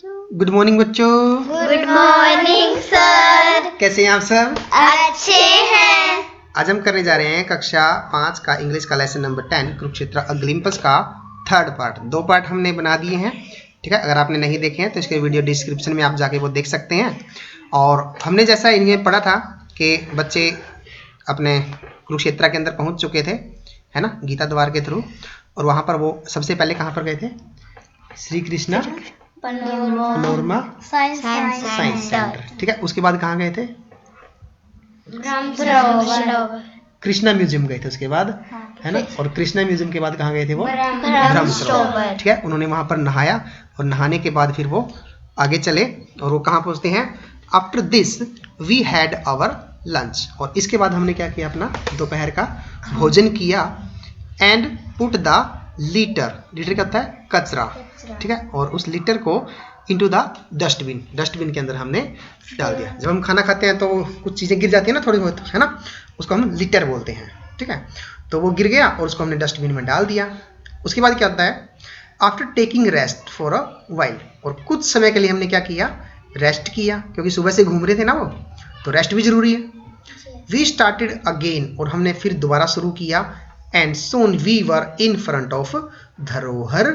Good morning बच्चों। Good morning sir. कैसे हैं आप सब? अच्छे हैं। आज हम करने जा रहे हैं कक्षा 5 का इंग्लिश का लेसन नंबर 10 कुरुक्षेत्र अ ग्लिम्पस का थर्ड पार्ट। 2 पार्ट हमने बना दिए हैं, ठीक है। अगर आपने नहीं देखे हैं तो इसके वीडियो डिस्क्रिप्शन में आप जाके वो देख सकते हैं। और हमने जैसा इन्हें पढ़ा था कि बच्चे अपने कुरुक्षेत्र के अंदर पहुंच चुके थे, है ना, गीता द्वार के थ्रू। और वहां पर वो सबसे पहले कहाँ पर गए थे? Shri Krishna panorama science centre, ठीक है। उसके बाद कहाँ गए थे? कृष्णा म्यूजियम गए थे उसके बाद, है ना। और कृष्णा म्यूजियम के बाद कहाँ गए थे वो? ब्रह्मसरोवर, ठीक है। उन्होंने वहां पर नहाया और नहाने के बाद फिर वो आगे चले और वो कहाँ पहुंचते हैं? After this we had our lunch. और इसके बाद हमने क्या किया? अपना दोपहर का भोजन किया। And put the litre, litre क्या होता है? कचरा, ठीक है। और उस लीटर को इनटू द डस्टबिन, डस्टबिन के अंदर हमने डाल दिया। जब हम खाना खाते हैं तो कुछ चीज़ें गिर जाती है ना, थोड़ी बहुत, है ना, उसको हम लीटर बोलते हैं, ठीक है। तो वो गिर गया और उसको हमने डस्टबिन में डाल दिया। उसके बाद क्या होता है? After taking rest for a while, और कुछ समय के लिए हमने क्या किया? रेस्ट किया, क्योंकि सुबह से घूम रहे थे ना वो, तो रेस्ट भी जरूरी है। वी स्टार्टेड अगेन, और हमने फिर दोबारा शुरू किया। And soon we were in front of Dharohar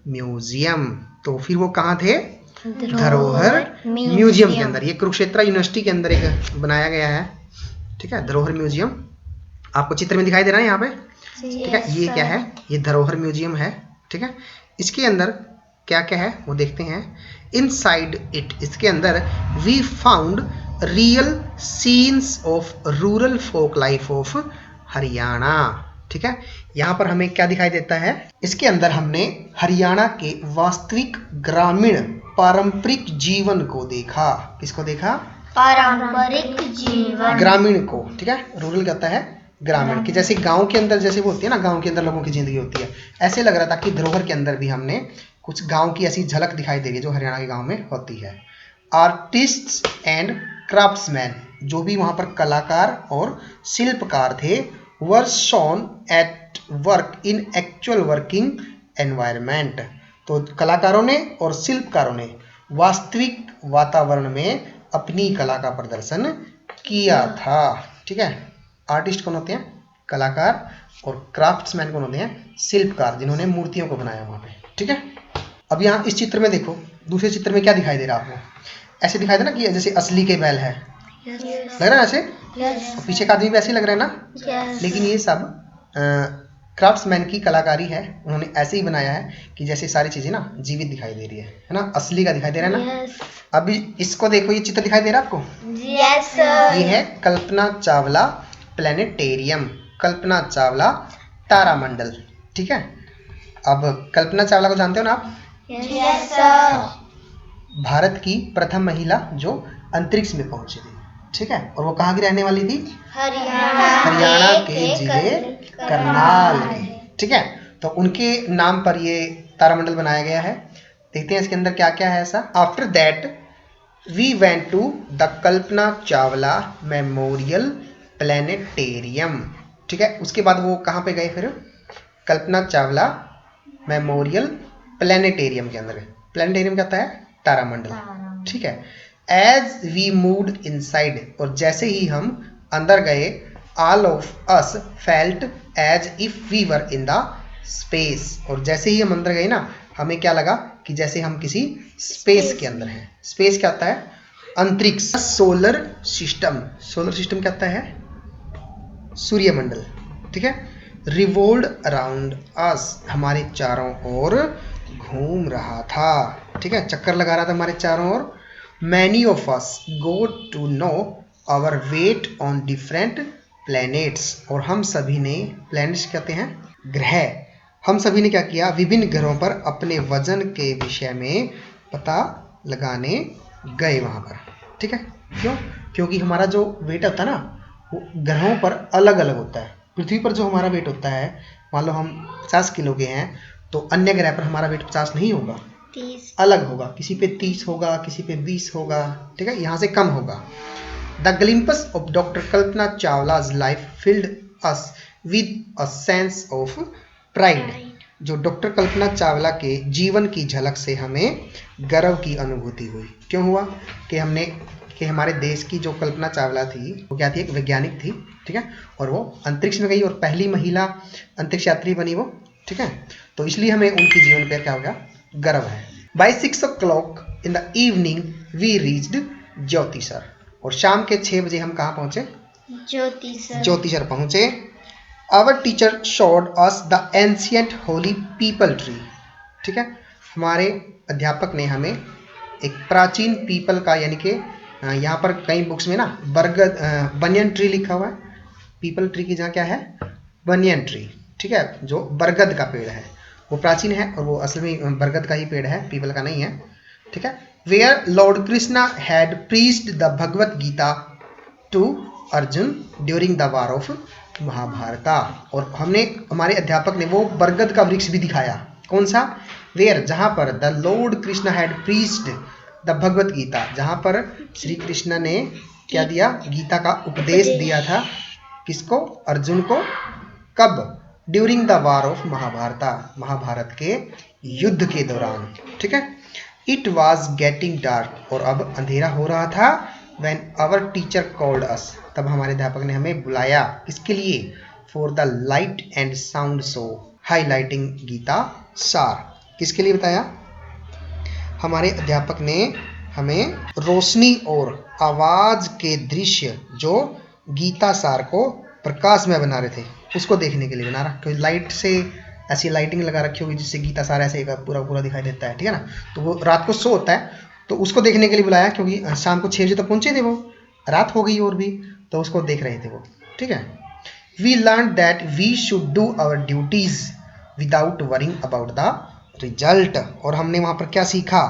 museum. तो फिर वो कहाँ थे? धरोहर म्यूजियम के अंदर। ये कुरुक्षेत्र यूनिवर्सिटी के अंदर एक बनाया गया है, ठीक है, धरोहर म्यूजियम। आपको चित्र में दिखाई दे रहा है यहाँ पे, ठीक है। ये क्या है? ये धरोहर म्यूजियम है, ठीक है। इसके अंदर क्या क्या है वो देखते हैं। इनसाइड इट, इसके अंदर we found real scenes of rural folk life of Haryana, ठीक है। यहाँ पर हमें क्या दिखाई देता है? इसके अंदर हमने हरियाणा के वास्तविक ग्रामीण पारंपरिक जीवन को देखा। किसको देखा? पारंपरिक जीवन, ग्रामीण को, ठीक है। रूरल कहता है ग्रामीण, की जैसे गांव के अंदर जैसे वो होती है ना, गांव के अंदर लोगों की जिंदगी होती है, ऐसे लग रहा था कि धरोहर के अंदर भी हमने कुछ गांव की ऐसी झलक दिखाई दे रही है जो हरियाणा के गांव में होती है। आर्टिस्ट्स एंड क्राफ्ट्समैन, जो भी वहां पर कलाकार और शिल्पकार थे, वर shown at work in actual working environment. तो कलाकारों ने और शिल्पकारों ने वास्तविक वातावरण में अपनी कला का प्रदर्शन किया था, ठीक है। आर्टिस्ट कौन होते हैं? कलाकार। और क्राफ्ट्समैन कौन होते हैं? शिल्पकार, जिन्होंने मूर्तियों को बनाया वहां पे, ठीक है। अब यहाँ इस चित्र में देखो, दूसरे चित्र में क्या दिखाई दे रहा है आपको? ऐसे दिखाई दे ना कि जैसे असली के बैल है, लग रहा है ऐसे। और पीछे का आदमी भी ऐसे लग रहा है ना। लेकिन ये सब क्राफ्ट्समैन की कलाकारी है, उन्होंने ऐसे ही बनाया है कि जैसे सारी चीजें ना जीवित दिखाई दे रही है ना, असली का दिखाई दे रहा है ना। अभी इसको देखो, ये चित्र दिखाई दे रहा है आपको? Yes sir. ये है कल्पना चावला प्लेनेटेरियम, कल्पना चावला तारामंडल, ठीक है। अब कल्पना चावला को जानते हो ना आप? Yes sir. भारत की प्रथम महिला जो अंतरिक्ष में पहुंची थी, ठीक है। और वो कहाँ की रहने वाली थी? हरियाणा के जिले करनाल में, ठीक है। तो उनके नाम पर ये तारामंडल बनाया गया है। देखते हैं इसके अंदर क्या क्या है ऐसा। After that we went to the Kalpana Chawla memorial planetarium, ठीक है। उसके बाद वो कहाँ पे गए फिर? कल्पना चावला मेमोरियल प्लेनेटेरियम के अंदर। प्लेनेटेरियम क्या होता है? तारामंडल, ठीक है। एज वी मूव्ड इनसाइड, और जैसे ही हम अंदर गए, all of us felt as if we were in the space, और जैसे ही हम अंदर गए ना, हमें क्या लगा कि जैसे हम किसी स्पेस के अंदर हैं। स्पेस क्या होता है? अंतरिक्ष। सोलर सिस्टम, सोलर सिस्टम क्या होता है? सूर्यमंडल, ठीक है। रिवोल्ड अराउंड अस, हमारे चारों ओर घूम रहा था, ठीक है, चक्कर लगा रहा था हमारे चारों ओर। Many of us go to know our weight on different planets, और हम सभी ने, प्लैनेट्स कहते हैं ग्रह, हम सभी ने क्या किया? विभिन्न ग्रहों पर अपने वजन के विषय में पता लगाने गए वहां पर, ठीक है। क्यों? क्योंकि हमारा जो वेट होता है ना, वो ग्रहों पर अलग अलग होता है। पृथ्वी पर जो हमारा वेट होता है, मान लो हम 50 किलो के हैं, तो अन्य ग्रह पर हमारा वेट 50 नहीं होगा, 30 अलग होगा। किसी पे 30 होगा, किसी पे 20 होगा, ठीक है, यहाँ से कम होगा। The glimpse of doctor Kalpana Chawla's life filled us with a sense of pride. जो डॉक्टर कल्पना चावला के जीवन की झलक से हमें गर्व की अनुभूति हुई। क्यों हुआ कि हमारे देश की जो कल्पना चावला थी वो क्या थी, एक वैज्ञानिक थी, ठीक है, और वो अंतरिक्ष में गई और पहली महिला अंतरिक्ष यात्री बनी वो, ठीक है। तो इसलिए हमें उनकी जीवन पर क्या हो गया, गर्व है। By 6 o'clock in the evening we reached Jyotisar. और शाम के 6 बजे हम कहाँ पहुंचे, ज्योतिसर पहुंचे। Our teacher showed us the ancient holy peepal tree, ठीक है। हमारे अध्यापक ने हमें एक प्राचीन पीपल का, यानी कि यहाँ पर कई बुक्स में ना बरगद बनियन ट्री लिखा हुआ है, पीपल ट्री की जगह क्या है, बनियन ट्री, ठीक है, जो बरगद का पेड़ है, वो प्राचीन है और वो असल में बरगद का ही पेड़ है, पीपल का नहीं है, ठीक है। Where lord Krishna had preached the Bhagavad Gita to Arjun during the war of Mahabharata. और हमारे अध्यापक ने वो बरगद का वृक्ष भी दिखाया। कौन सा, वेयर, जहां पर the lord Krishna had preached the Bhagavad Gita, जहां पर श्री कृष्ण ने क्या दिया, गीता का उपदेश दिया था, किसको, अर्जुन को, कब, ड्यूरिंग द वार ऑफ महाभारता, महाभारत के युद्ध के दौरान, ठीक है। इट वॉज गेटिंग डार्क, और अब अंधेरा हो रहा था। When our teacher called us, तब हमारे अध्यापक ने हमें बुलाया, किसके लिए, for the light and sound show highlighting Gita सार। किसके लिए बताया, हमारे अध्यापक ने हमें रोशनी और आवाज के दृश्य जो गीता सार को प्रकाशमय बना रहे थे, उसको देखने के लिए बना रहा। क्योंकि लाइट से ऐसी लाइटिंग लगा रखी होगी जिससे गीता सार ऐसे पूरा पूरा दिखाई देता है, ठीक है ना। तो वो रात को शो होता है, तो उसको देखने के लिए बुलाया, क्योंकि शाम को 6 बजे तक पहुंचे थे, वो रात हो गई और भी, तो उसको देख रहे थे वो, ठीक है। We learn that we should do our duties without worrying about the result. और हमने वहाँ पर क्या सीखा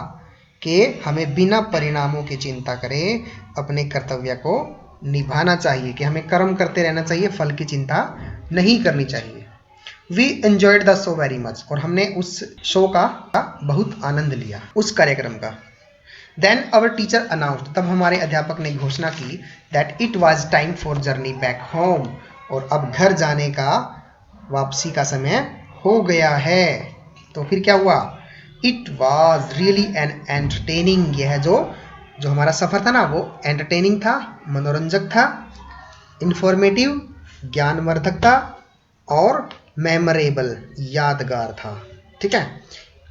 कि हमें बिना परिणामों की चिंता करे अपने कर्तव्य को निभाना चाहिए, कि हमें कर्म करते रहना चाहिए, फल की चिंता नहीं करनी चाहिए। We enjoyed the show very much, और हमने उस शो का बहुत आनंद लिया, उस कार्यक्रम का। देन आवर टीचर अनाउंस्ड, तब हमारे अध्यापक ने घोषणा की, that it was time for journey back home, और अब घर जाने का, वापसी का समय हो गया है। तो फिर क्या हुआ, it was really an entertaining, यह जो हमारा सफ़र था ना, वो एंटरटेनिंग था, मनोरंजक था, इंफॉर्मेटिव, ज्ञानवर्धक था, और मेमोरेबल, यादगार था, ठीक है।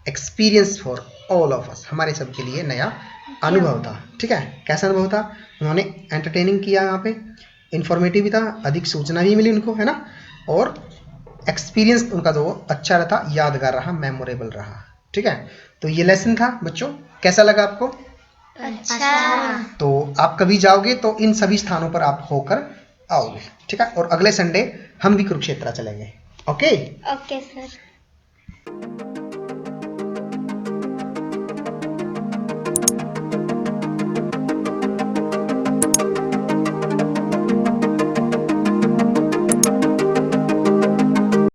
एक्सपीरियंस फॉर ऑल ऑफ अस, हमारे सब के लिए नया अनुभव था, ठीक है। कैसा अनुभव था, उन्होंने एंटरटेनिंग किया, यहाँ पे इंफॉर्मेटिव भी था, अधिक सूचना भी मिली उनको, है ना, और एक्सपीरियंस उनका जो अच्छा रहा, यादगार रहा, मेमोरेबल रहा, ठीक है। तो ये लेसन था बच्चों, कैसा लगा आपको, अच्छा। तो आप कभी जाओगे तो इन सभी स्थानों पर आप होकर आओगे, ठीक है। और अगले संडे हम भी कुरुक्षेत्र चलेंगे। Okay okay sir.